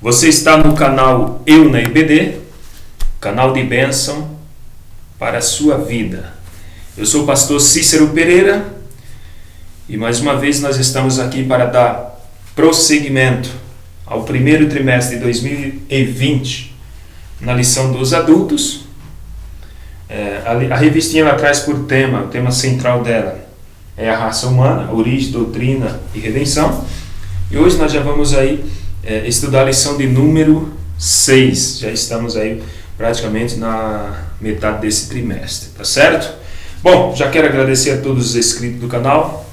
Você está no canal Eu na IBD, canal de bênção para a sua vida. Eu sou o pastor Cícero Pereira e mais uma vez nós estamos aqui para dar prosseguimento ao primeiro trimestre de 2020 na lição dos adultos. A revistinha ela traz por tema, o tema central dela é a raça humana, origem, doutrina e redenção. E hoje nós já vamos aí estudar a lição de número 6. Já estamos aí praticamente na metade desse trimestre, tá certo? Bom, já quero agradecer a todos os inscritos do canal.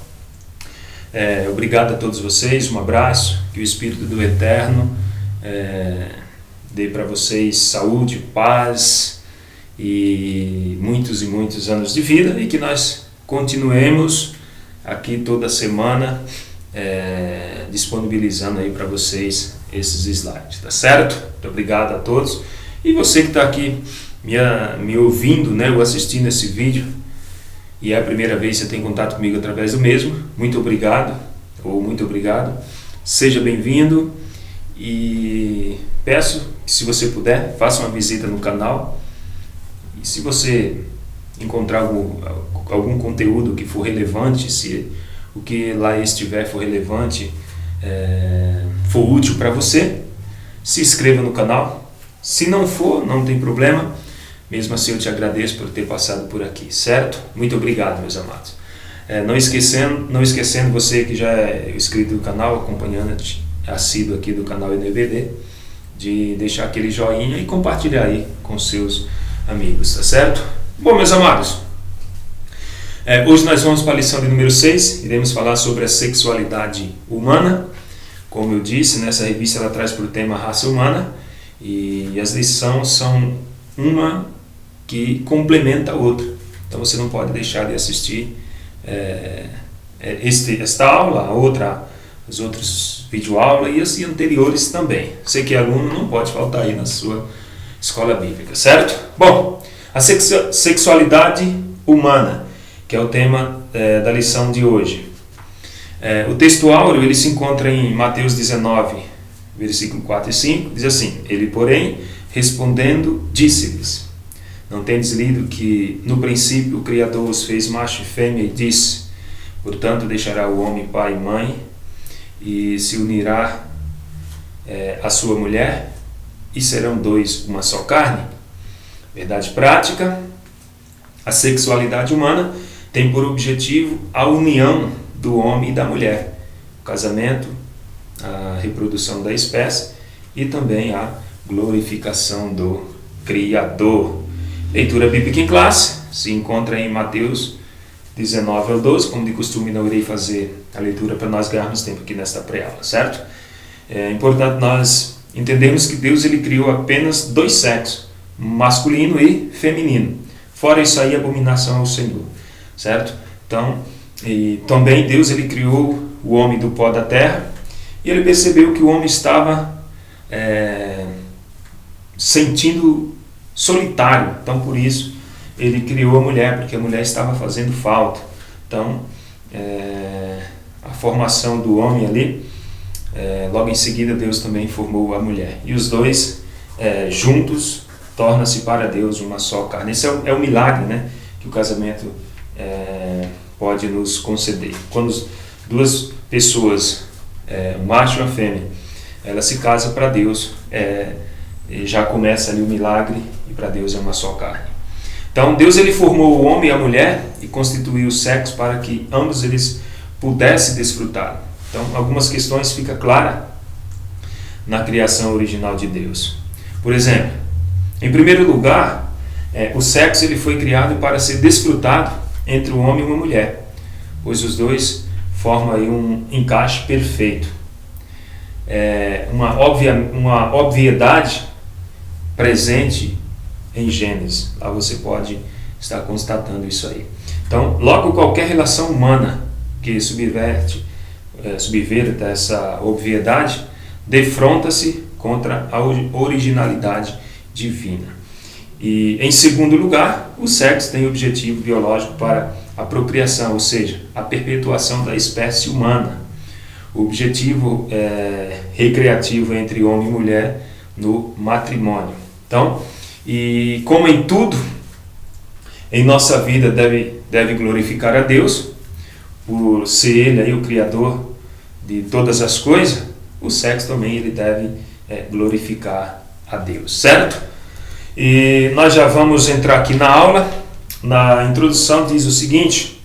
Obrigado a todos vocês, um abraço, que o Espírito do Eterno dê para vocês saúde, paz e muitos anos de vida, e que nós continuemos aqui toda semana disponibilizando aí para vocês esses slides, tá certo? Muito obrigado a todos. E você que está aqui me ouvindo, né, ou assistindo esse vídeo, e é a primeira vez que você tem contato comigo através do mesmo, muito obrigado, ou muito obrigado, seja bem-vindo, e peço que, se você puder, faça uma visita no canal, e se você encontrar algum conteúdo que for relevante, se o que lá estiver for relevante, for útil para você, se inscreva no canal. Se não for, não tem problema. Mesmo assim, eu te agradeço por ter passado por aqui, certo? Muito obrigado, meus amados. Não esquecendo você que já é inscrito no canal, acompanhante assíduo aqui do canal NBD, de deixar aquele joinha e compartilhar aí com seus amigos, tá certo? Bom, meus amados, hoje nós vamos para a lição de número 6, iremos falar sobre a sexualidade humana. Como eu disse, nessa revista ela traz por tema a raça humana, e as lições são uma que complementa a outra. Então você não pode deixar de assistir esta aula, a outra, as outras videoaulas e as anteriores também. Você que é aluno não pode faltar aí na sua escola bíblica, certo? Bom, a sexualidade humana, que é o tema da lição de hoje. O texto áureo ele se encontra em Mateus 19, versículo 4 e 5, diz assim: Ele, porém, respondendo, disse-lhes: Não tendes lido que no princípio o Criador os fez macho e fêmea, e disse: Portanto deixará o homem pai e mãe, e se unirá à sua mulher, e serão dois uma só carne? Verdade prática: a sexualidade humana tem por objetivo a união do homem e da mulher, o casamento, a reprodução da espécie e também a glorificação do Criador. Leitura bíblica em classe se encontra em Mateus 19 ao 12, como de costume não irei fazer a leitura para nós ganharmos tempo aqui nesta pré-aula, certo? É importante nós entendermos que Deus ele criou apenas dois sexos, masculino e feminino. Fora isso aí, abominação ao Senhor, certo? Então, e também Deus ele criou o homem do pó da terra, e ele percebeu que o homem estava sentindo solitário. Então por isso ele criou a mulher, porque a mulher estava fazendo falta. Então a formação do homem ali, logo em seguida Deus também formou a mulher, e os dois juntos torna-se para Deus uma só carne. Esse é o milagre, né, que o casamento pode nos conceder. Quando duas pessoas, um macho e uma fêmea, ela se casa para Deus, já começa ali o milagre, e para Deus é uma só carne. Então Deus ele formou o homem e a mulher e constituiu o sexo para que ambos eles pudessem desfrutar. Então algumas questões ficam claras na criação original de Deus. Por exemplo, em primeiro lugar, o sexo ele foi criado para ser desfrutado entre um homem e uma mulher, pois os dois formam aí um encaixe perfeito. Uma obviedade presente em Gênesis. Lá você pode estar constatando isso aí. Então, logo qualquer relação humana que subverta essa obviedade, defronta-se contra a originalidade divina. E, em segundo lugar, o sexo tem objetivo biológico para a procriação, ou seja, a perpetuação da espécie humana. o objetivo recreativo entre homem e mulher no matrimônio. Então, e como em tudo, em nossa vida deve glorificar a Deus, por ser Ele aí o Criador de todas as coisas, o sexo também ele deve glorificar a Deus, certo? E nós já vamos entrar aqui na aula. Na introdução diz o seguinte,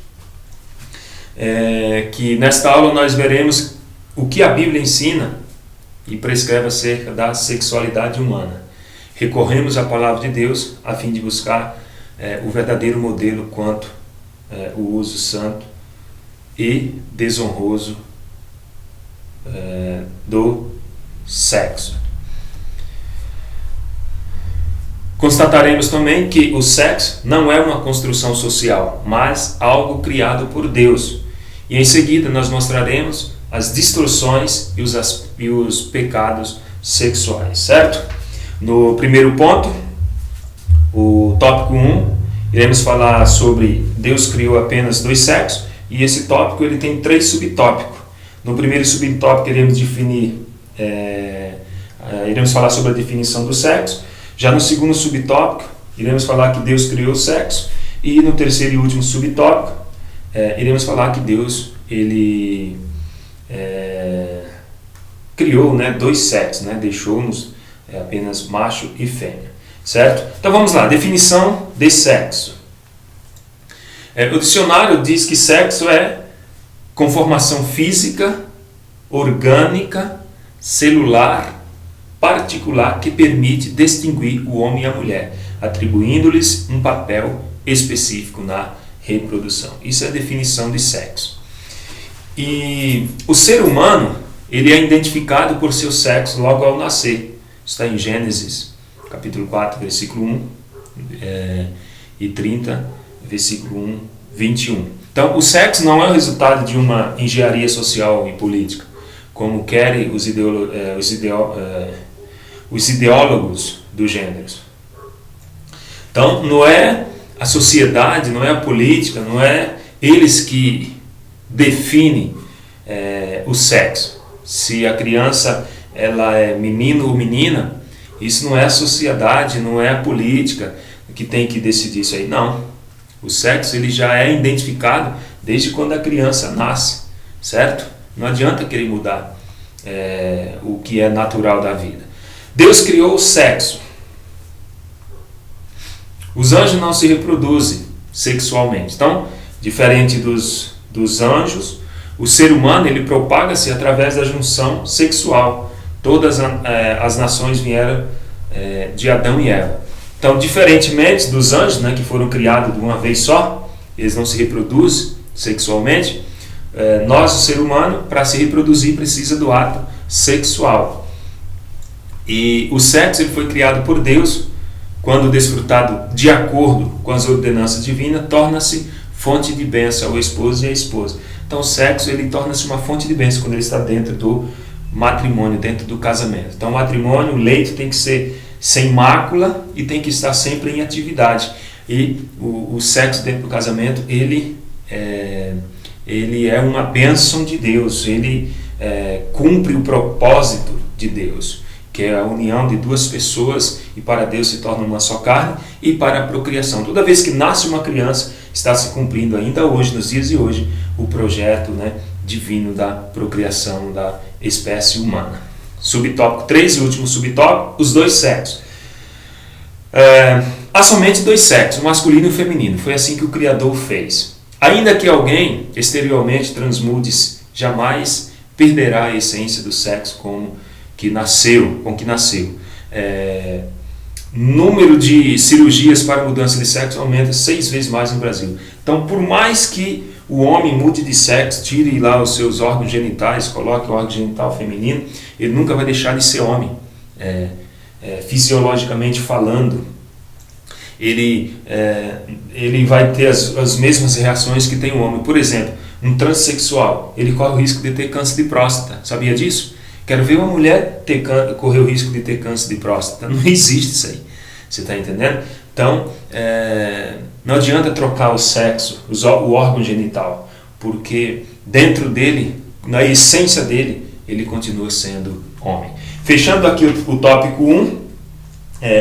que nesta aula nós veremos o que a Bíblia ensina e prescreve acerca da sexualidade humana. Recorremos à palavra de Deus a fim de buscar o verdadeiro modelo quanto o uso santo e desonroso do sexo. Constataremos também que o sexo não é uma construção social, mas algo criado por Deus. E em seguida nós mostraremos as distorções e os pecados sexuais, certo? No primeiro ponto, o tópico 1, iremos falar sobre Deus criou apenas 2 sexos, e esse tópico ele tem 3 subtópicos. No primeiro subtópico iremos falar sobre a definição do sexo. Já no segundo subtópico, iremos falar que Deus criou o sexo. E no terceiro e último subtópico, iremos falar que Deus ele criou 2 sexos, deixou-nos apenas macho e fêmea, certo? Então vamos lá, definição de sexo. O dicionário diz que sexo é conformação física, orgânica, celular, particular que permite distinguir o homem e a mulher, atribuindo-lhes um papel específico na reprodução. Isso é a definição de sexo. E o ser humano ele é identificado por seu sexo logo ao nascer. Está em Gênesis, capítulo 4, versículo 1 e 30, versículo 1, 21. Então, o sexo não é o resultado de uma engenharia social e política, como querem os ideólogos do gênero. Então, não é a sociedade, não é a política, não é eles que definem o sexo. Se a criança ela é menino ou menina, isso não é a sociedade, não é a política que tem que decidir isso aí, não. O sexo ele já é identificado desde quando a criança nasce, certo? Não adianta querer mudar o que é natural da vida. Deus criou o sexo. Os anjos não se reproduzem sexualmente. Então, diferente dos anjos, o ser humano ele propaga-se através da junção sexual. Todas as nações vieram de Adão e Eva. Então, diferentemente dos anjos, que foram criados de uma vez só, eles não se reproduzem sexualmente, nós, o ser humano, para se reproduzir, precisa do ato sexual. E o sexo ele foi criado por Deus, quando desfrutado de acordo com as ordenanças divinas, torna-se fonte de bênção ao esposo e à esposa. Então o sexo ele torna-se uma fonte de bênção quando ele está dentro do matrimônio, dentro do casamento. Então o matrimônio, o leito tem que ser sem mácula e tem que estar sempre em atividade. E o sexo dentro do casamento, ele é uma bênção de Deus, ele cumpre o propósito de Deus, que é a união de 2 pessoas, e para Deus se torna uma só carne, e para a procriação. Toda vez que nasce uma criança, está se cumprindo ainda hoje, nos dias de hoje, o projeto divino da procriação da espécie humana. Subtópico 3, o último subtópico, os 2 sexos. Há somente 2 sexos, o masculino e o feminino. Foi assim que o Criador fez. Ainda que alguém exteriormente transmude, jamais perderá a essência do sexo com que nasceu. Número de cirurgias para mudança de sexo aumenta 6 vezes mais no Brasil. Então, por mais que o homem mude de sexo, tire lá os seus órgãos genitais, coloque o órgão genital feminino, ele nunca vai deixar de ser homem. Fisiologicamente falando, ele vai ter as mesmas reações que tem o homem. Por exemplo, um transexual, ele corre o risco de ter câncer de próstata. Sabia disso? Quero ver uma mulher correr o risco de ter câncer de próstata. Não existe isso aí. Você está entendendo? Então, não adianta trocar o sexo, o órgão genital, porque dentro dele na essência dele, ele continua sendo homem. Fechando aqui o tópico 1,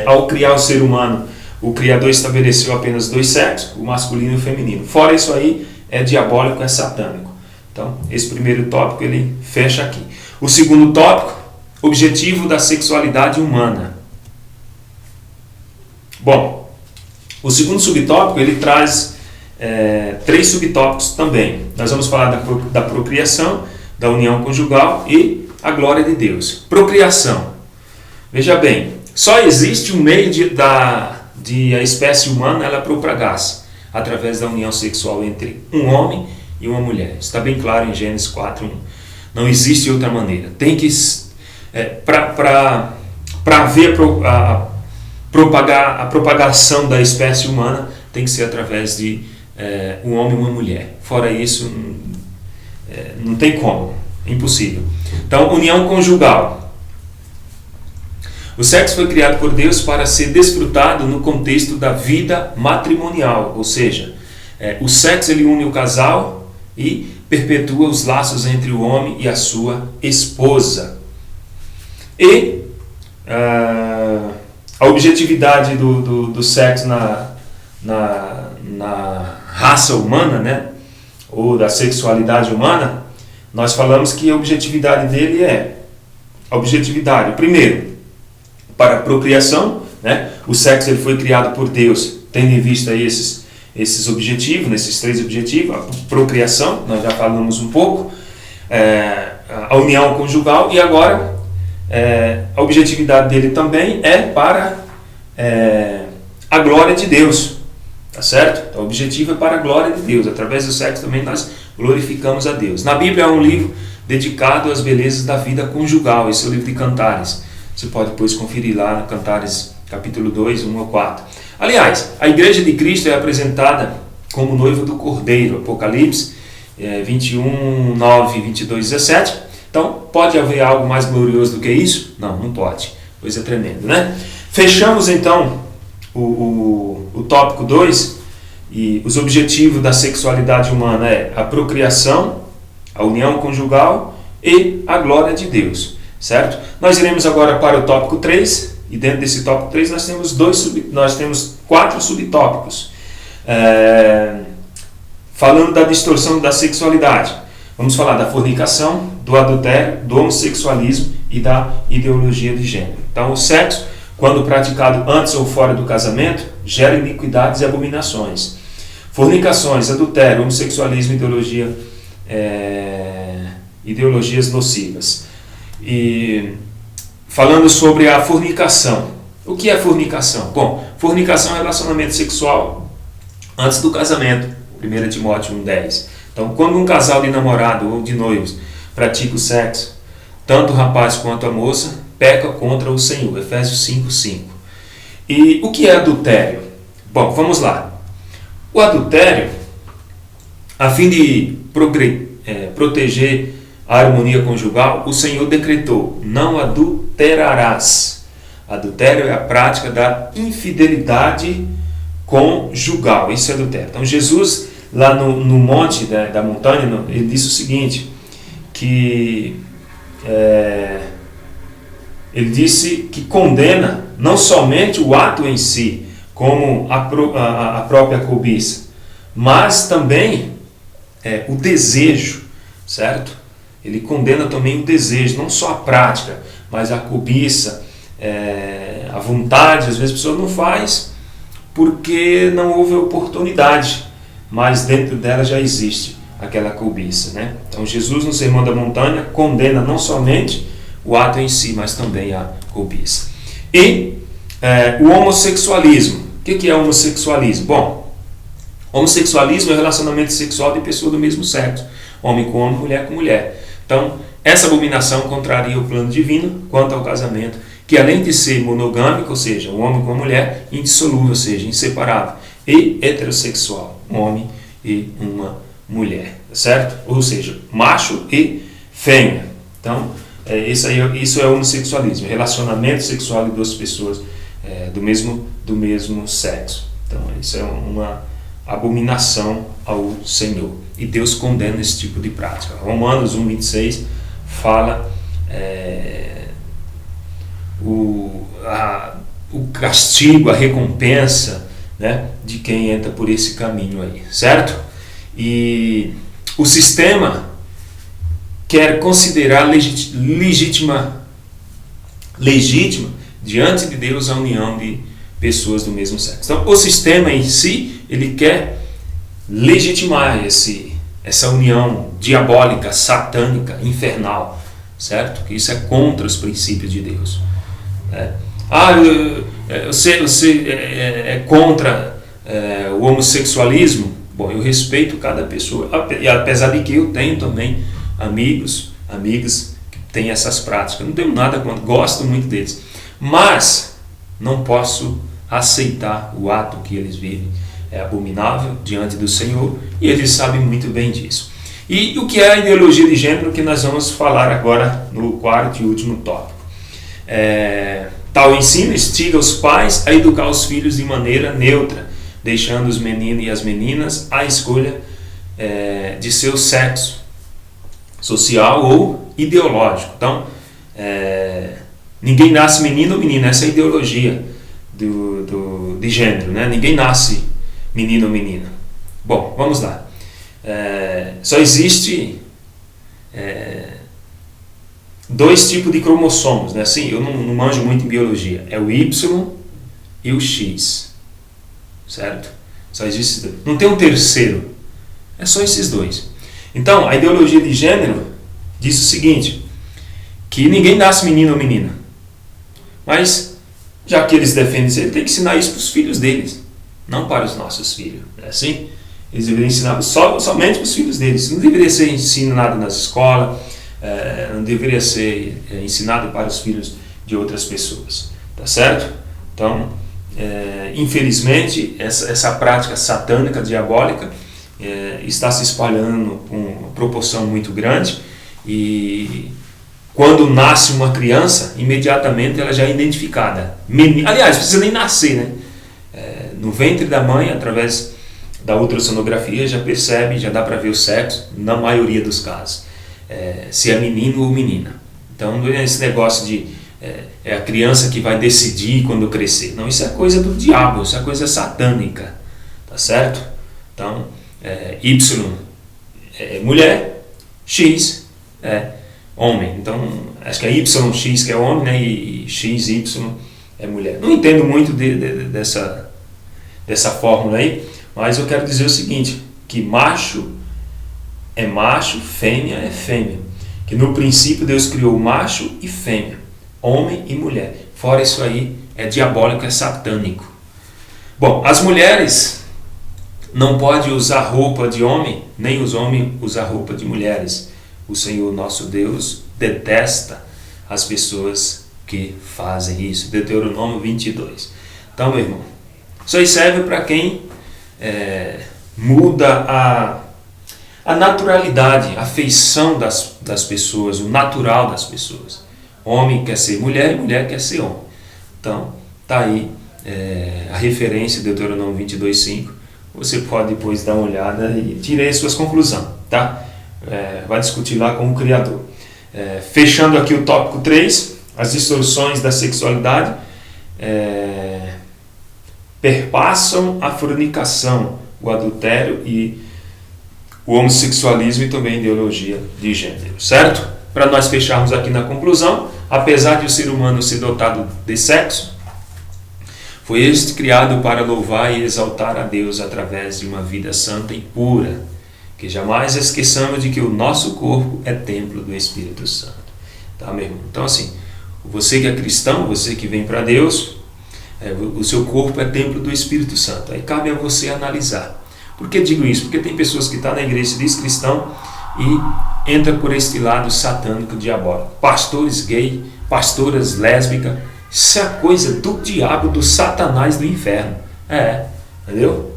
ao criar o ser humano, o Criador estabeleceu apenas 2 sexos, o masculino e o feminino. Fora isso aí, é diabólico, é satânico. Então, esse primeiro tópico ele fecha aqui. O segundo tópico, objetivo da sexualidade humana. Bom, o segundo subtópico ele traz 3 subtópicos também. Nós vamos falar da procriação, da união conjugal e a glória de Deus. Procriação. Veja bem, só existe um meio de a espécie humana ela propagar-se através da união sexual entre um homem e uma mulher. Está bem claro em Gênesis 4:1. Não existe outra maneira. Tem que para haver a propagação da espécie humana tem que ser através de um homem e uma mulher. Fora isso, não tem como. É impossível. Então, união conjugal. O sexo foi criado por Deus para ser desfrutado no contexto da vida matrimonial, ou seja, o sexo ele une o casal e perpetua os laços entre o homem e a sua esposa. E a objetividade do sexo na raça humana, né, ou da sexualidade humana, nós falamos que a objetividade dele primeiro, para a procriação, né? O sexo ele foi criado por Deus, tendo em vista esses objetivos, esses 3 objetivos, a procriação, nós já falamos um pouco, a união conjugal, e agora a objetividade dele também é para a glória de Deus, tá certo? Então, o objetivo é para a glória de Deus, através do sexo também nós glorificamos a Deus. Na Bíblia há um livro dedicado às belezas da vida conjugal, esse é o livro de Cantares. Você pode depois conferir lá no Cantares capítulo 2, 1 a 4. Aliás, a Igreja de Cristo é apresentada como noiva do Cordeiro, Apocalipse 21, 9, 22, 17. Então, pode haver algo mais glorioso do que isso? Não, não pode. Pois é tremendo, né? Fechamos então o tópico 2, e os objetivos da sexualidade humana é a procriação, a união conjugal e a glória de Deus. Certo? Nós iremos agora para o tópico 3, e dentro desse tópico 3 nós temos 4 subtópicos. Falando da distorção da sexualidade. Vamos falar da fornicação, do adultério, do homossexualismo e da ideologia de gênero. Então, o sexo, quando praticado antes ou fora do casamento, gera iniquidades e abominações. Fornicações, adultério, homossexualismo e ideologias nocivas. E falando sobre a fornicação. O que é fornicação? Bom, fornicação é relacionamento sexual antes do casamento, 1 Timóteo 1,10. Então, quando um casal de namorado ou de noivos pratica o sexo, tanto o rapaz quanto a moça peca contra o Senhor, Efésios 5:5. E o que é adultério? Bom, vamos lá. O adultério, a fim de proteger a harmonia conjugal, o Senhor decretou: não adulterarás. Adultério é a prática da infidelidade conjugal. Isso é adultério. Então, Jesus, lá no monte da montanha, ele disse o seguinte, que ele disse que condena não somente o ato em si, como a própria cobiça, mas também o desejo, certo? Ele condena também o desejo, não só a prática, mas a cobiça, a vontade. Às vezes a pessoa não faz porque não houve oportunidade, mas dentro dela já existe aquela cobiça, né? Então Jesus no Sermão da Montanha condena não somente o ato em si, mas também a cobiça. E o homossexualismo. O que é homossexualismo? Bom, homossexualismo é o relacionamento sexual de pessoas do mesmo sexo, homem com homem, mulher com mulher. Então, essa abominação contraria o plano divino quanto ao casamento, que além de ser monogâmico, ou seja, um homem com uma mulher, indissolúvel, ou seja, inseparável, e heterossexual, um homem e uma mulher, certo? Ou seja, macho e fêmea. Então, isso é homossexualismo, relacionamento sexual de duas pessoas do mesmo sexo. Então, isso é abominação ao Senhor. E Deus condena esse tipo de prática. Romanos 1:26 fala o castigo, a recompensa, né, de quem entra por esse caminho aí, certo? E o sistema quer considerar legítima diante de Deus a união de pessoas do mesmo sexo. Então, o sistema em si, ele quer legitimar essa união diabólica, satânica, infernal, certo? Que isso é contra os princípios de Deus. Você é contra o homossexualismo? Bom, eu respeito cada pessoa, e apesar de que eu tenho também amigos, amigas que têm essas práticas. Não tenho nada contra, gosto muito deles. Mas não posso aceitar o ato que eles vivem. É abominável diante do Senhor e eles sabem muito bem disso. E o que é a ideologia de gênero que nós vamos falar agora no quarto e último tópico? Tal ensino instiga os pais a educar os filhos de maneira neutra, deixando os meninos e as meninas à escolha de seu sexo social ou ideológico. Então, ninguém nasce menino ou menina, essa é a ideologia de gênero, né? Ninguém nasce menino ou menina. Bom, vamos lá. Só existe dois tipos de cromossomos, né? Assim, eu não manjo muito em biologia. É o Y e o X, certo? Só existe dois. Não tem um terceiro. É só esses dois. Então, a ideologia de gênero diz o seguinte, que ninguém nasce menino ou menina. Mas, já que eles defendem isso, ele tem que ensinar isso para os filhos deles, não para os nossos filhos. É assim? Eles deveriam ensinar somente para os filhos deles. Não deveria ser ensinado nas escolas, não deveria ser ensinado para os filhos de outras pessoas. Tá certo? Então, infelizmente, essa prática satânica, diabólica, está se espalhando com uma proporção muito grande, e quando nasce uma criança, imediatamente ela já é identificada. Aliás, não precisa nem nascer, né? No ventre da mãe, através da ultrassonografia, já percebe, já dá para ver o sexo, na maioria dos casos, se é menino ou menina. Então não é esse negócio de a criança que vai decidir quando crescer. Não, isso é coisa do diabo, isso é coisa satânica, tá certo? Então, Y é mulher, X é homem. Então, acho que é YX que é homem, né? E XY é mulher. Não entendo muito dessa fórmula aí, mas eu quero dizer o seguinte, que macho é macho, fêmea é fêmea. Que no princípio Deus criou macho e fêmea, homem e mulher. Fora isso aí, é diabólico, é satânico. Bom, as mulheres não podem usar roupa de homem, nem os homens usar roupa de mulheres. O Senhor nosso Deus detesta as pessoas que fazem isso. Deuteronômio 22. Então, meu irmão, isso aí serve para quem muda a naturalidade, a feição das pessoas, o natural das pessoas. Homem quer ser mulher e mulher quer ser homem. Então, está aí a referência de Deuteronômio 22:5. Você pode depois dar uma olhada e tirar as suas conclusões, tá? Vai discutir lá com o Criador. Fechando aqui o tópico 3, as distorções da sexualidade perpassam a fornicação, o adultério e o homossexualismo e também a ideologia de gênero, certo? Para nós fecharmos aqui na conclusão, apesar de o ser humano ser dotado de sexo, foi este criado para louvar e exaltar a Deus através de uma vida santa e pura, que jamais esqueçamos de que o nosso corpo é templo do Espírito Santo. Tá, meu irmão? Então, assim, você que é cristão, você que vem para Deus, o seu corpo é templo do Espírito Santo. Aí cabe a você analisar. Por que digo isso? Porque tem pessoas que estão na igreja, diz cristão, e entra por este lado satânico, diabólico. Pastores gay, pastoras lésbicas, isso é coisa do diabo, do satanás, do inferno. Entendeu?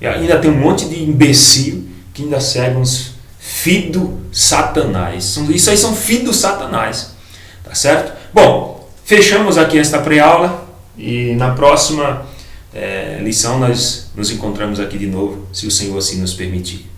E ainda tem um monte de imbecil que ainda segue uns filhos do satanás. Isso aí são filhos do satanás. Tá certo? Bom, fechamos aqui esta pré-aula e na próxima lição, nós nos encontramos aqui de novo, se o Senhor assim nos permitir.